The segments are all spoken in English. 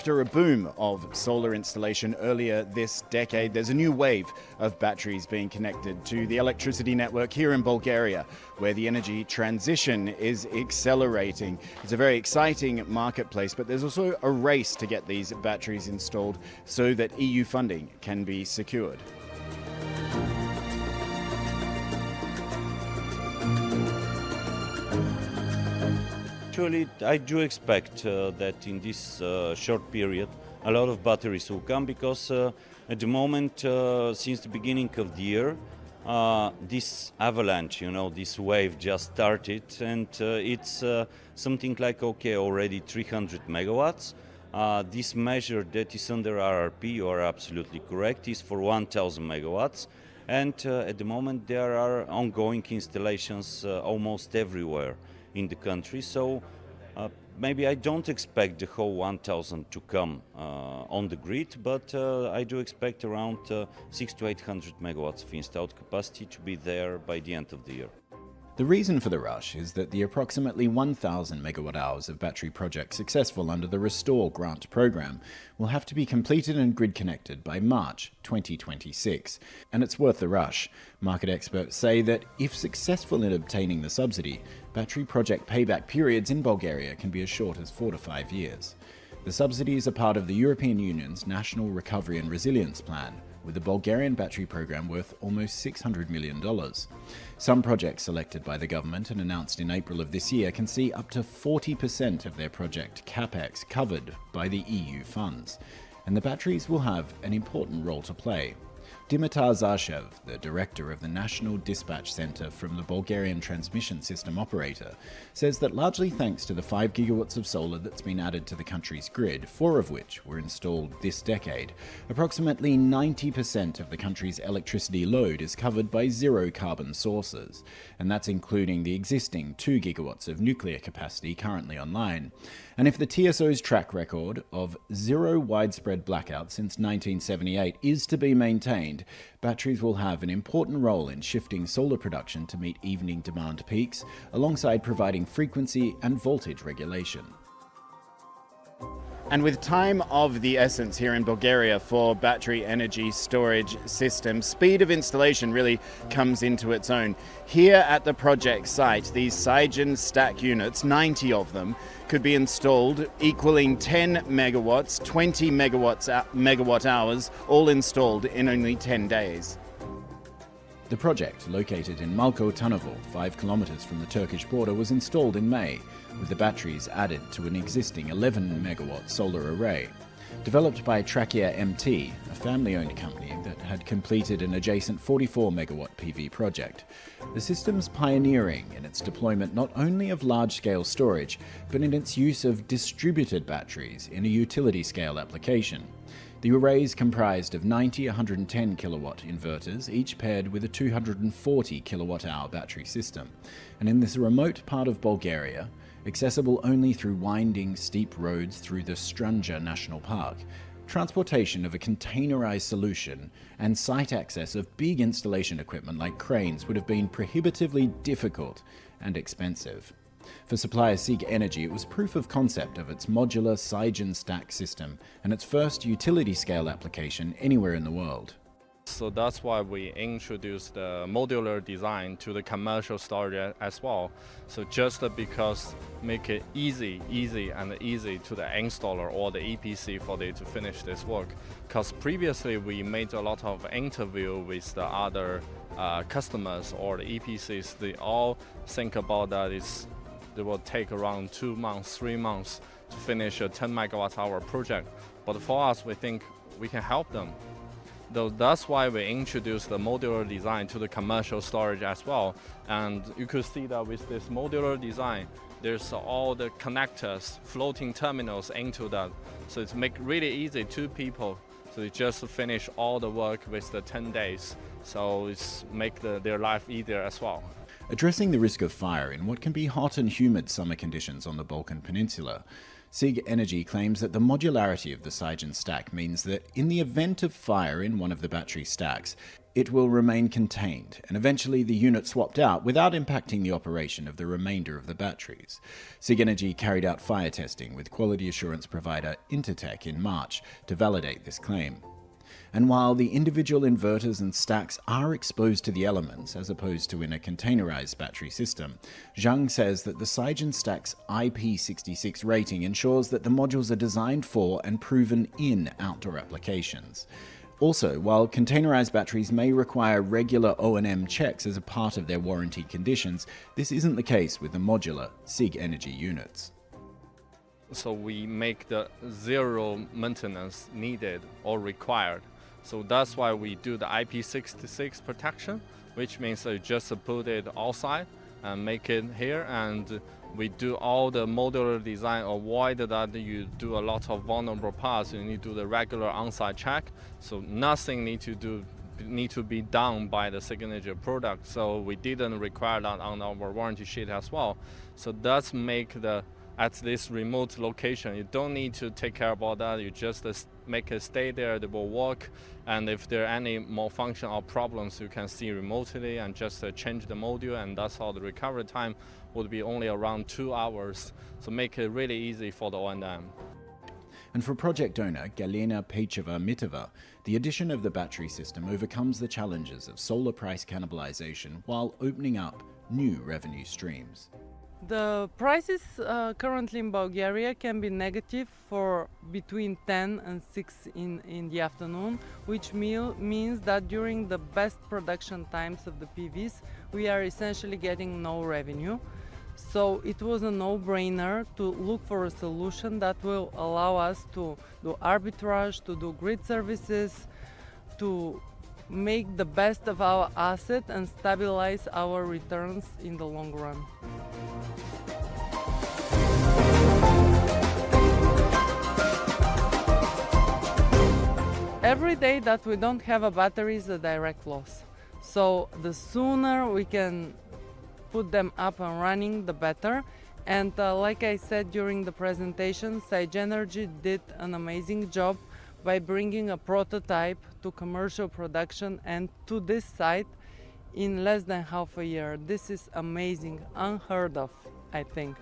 After a boom of solar installation earlier this decade, there's a new wave of batteries being connected to the electricity network here in Bulgaria, where the energy transition is accelerating. It's a very exciting marketplace, but there's also a race to get these batteries installed so that EU funding can be secured. Actually, I do expect that in this short period a lot of batteries will come because at the moment, since the beginning of the year, this avalanche, this wave just started, and it's something like, already 300 megawatts. This measure that is under RRP, you are absolutely correct, is for 1,000 megawatts. And at the moment there are ongoing installations almost everywhere in the country, so maybe I don't expect the whole 1,000 to come on the grid, but I do expect around 600 to 800 megawatts of installed capacity to be there by the end of the year. The reason for the rush is that the approximately 1,000 megawatt hours of battery projects successful under the Restore grant program will have to be completed and grid connected by March 2026. And it's worth the rush. Market experts say that if successful in obtaining the subsidy, battery project payback periods in Bulgaria can be as short as 4 to 5 years. The subsidies are part of the European Union's National Recovery and Resilience Plan, with the Bulgarian battery program worth almost $600 million. Some projects selected by the government and announced in April of this year can see up to 40% of their project capex covered by the EU funds, and the batteries will have an important role to play. Dimitar Zarshev, the director of the National Dispatch Center from the Bulgarian Transmission System Operator, says that largely thanks to the 5 gigawatts of solar that's been added to the country's grid, 4 of which were installed this decade, approximately 90% of the country's electricity load is covered by zero-carbon sources, and that's including the existing 2 gigawatts of nuclear capacity currently online. And if the TSO's track record of zero widespread blackouts since 1978 is to be maintained, batteries will have an important role in shifting solar production to meet evening demand peaks, alongside providing frequency and voltage regulation. And with time of the essence here in Bulgaria for battery energy storage systems, speed of installation really comes into its own. Here at the project site, these SigenStack units, 90 of them, could be installed, equaling 10 megawatts, 20 megawatt hours, all installed in only 10 days. The project, located in Malko Tarnovo, 5 kilometers from the Turkish border, was installed in May, with the batteries added to an existing 11 megawatt solar array. Developed by Trakia MT, a family-owned company that had completed an adjacent 44 megawatt PV project, the system's pioneering in its deployment not only of large-scale storage, but in its use of distributed batteries in a utility-scale application. The arrays comprised of 90 110 kilowatt inverters, each paired with a 240 kilowatt-hour battery system. And in this remote part of Bulgaria, accessible only through winding, steep roads through the Strunja National Park, transportation of a containerized solution and site access of big installation equipment like cranes would have been prohibitively difficult and expensive. For supplier Sigenergy, it was proof of concept of its modular SigenStack system and its first utility-scale application anywhere in the world. So that's why we introduced the modular design to the commercial storage as well. So just because make it easy to the installer or the EPC for they to finish this work. Because previously we made a lot of interview with the other customers or the EPCs. They all think about that it will take around 2 months, 3 months to finish a 10 megawatt hour project. But for us, we think we can help them. Though that's why we introduced the modular design to the commercial storage as well. And you could see that with this modular design, there's all the connectors, floating terminals into that. So it's make really easy to people. So they just finish all the work with the 10 days. So it's make their life easier as well. Addressing the risk of fire in what can be hot and humid summer conditions on the Balkan Peninsula, Sigenergy claims that the modularity of the SigenStack means that in the event of fire in one of the battery stacks, it will remain contained and eventually the unit swapped out without impacting the operation of the remainder of the batteries. Sigenergy carried out fire testing with quality assurance provider Intertek in March to validate this claim. And while the individual inverters and stacks are exposed to the elements as opposed to in a containerized battery system, Zhang says that the SigenStack's IP66 rating ensures that the modules are designed for and proven in outdoor applications. Also, while containerized batteries may require regular O&M checks as a part of their warranty conditions, this isn't the case with the modular Sigenergy units. So we make the zero maintenance needed or required. So that's why we do the IP66 protection, which means you just put it outside and make it here, and we do all the modular design, avoid that you do a lot of vulnerable parts. You need to do the regular on-site check, so nothing need to be done by the Sigenergy product. So we didn't require that on our warranty sheet as well. So that's make the at this remote location, you don't need to take care about that. You just make it stay there, it will work. And if there are any malfunction or problems, you can see remotely and just change the module, and that's how the recovery time would be only around 2 hours. So make it really easy for the O&M. And for project owner Galina Pecheva-Mitova, the addition of the battery system overcomes the challenges of solar price cannibalization while opening up new revenue streams. The prices currently in Bulgaria can be negative for between 10 and 6 in the afternoon, which means that during the best production times of the PVs, we are essentially getting no revenue. So it was a no-brainer to look for a solution that will allow us to do arbitrage, to do grid services, to make the best of our asset and stabilize our returns in the long run. Every day that we don't have a battery is a direct loss. So the sooner we can put them up and running, the better. And like I said during the presentation, Sigenergy did an amazing job by bringing a prototype to commercial production and to this site in less than half a year. This is amazing, unheard of, I think.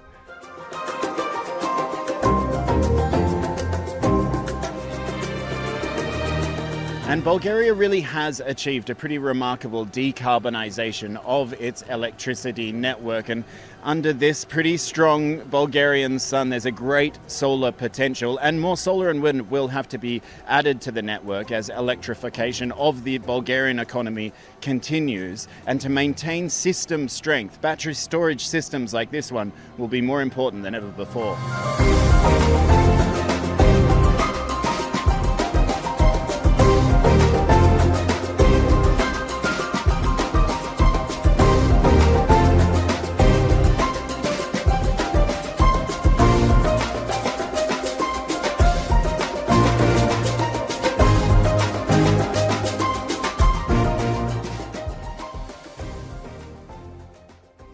And Bulgaria really has achieved a pretty remarkable decarbonization of its electricity network. And under this pretty strong Bulgarian sun, there's a great solar potential, and more solar and wind will have to be added to the network as electrification of the Bulgarian economy continues. And to maintain system strength, battery storage systems like this one will be more important than ever before.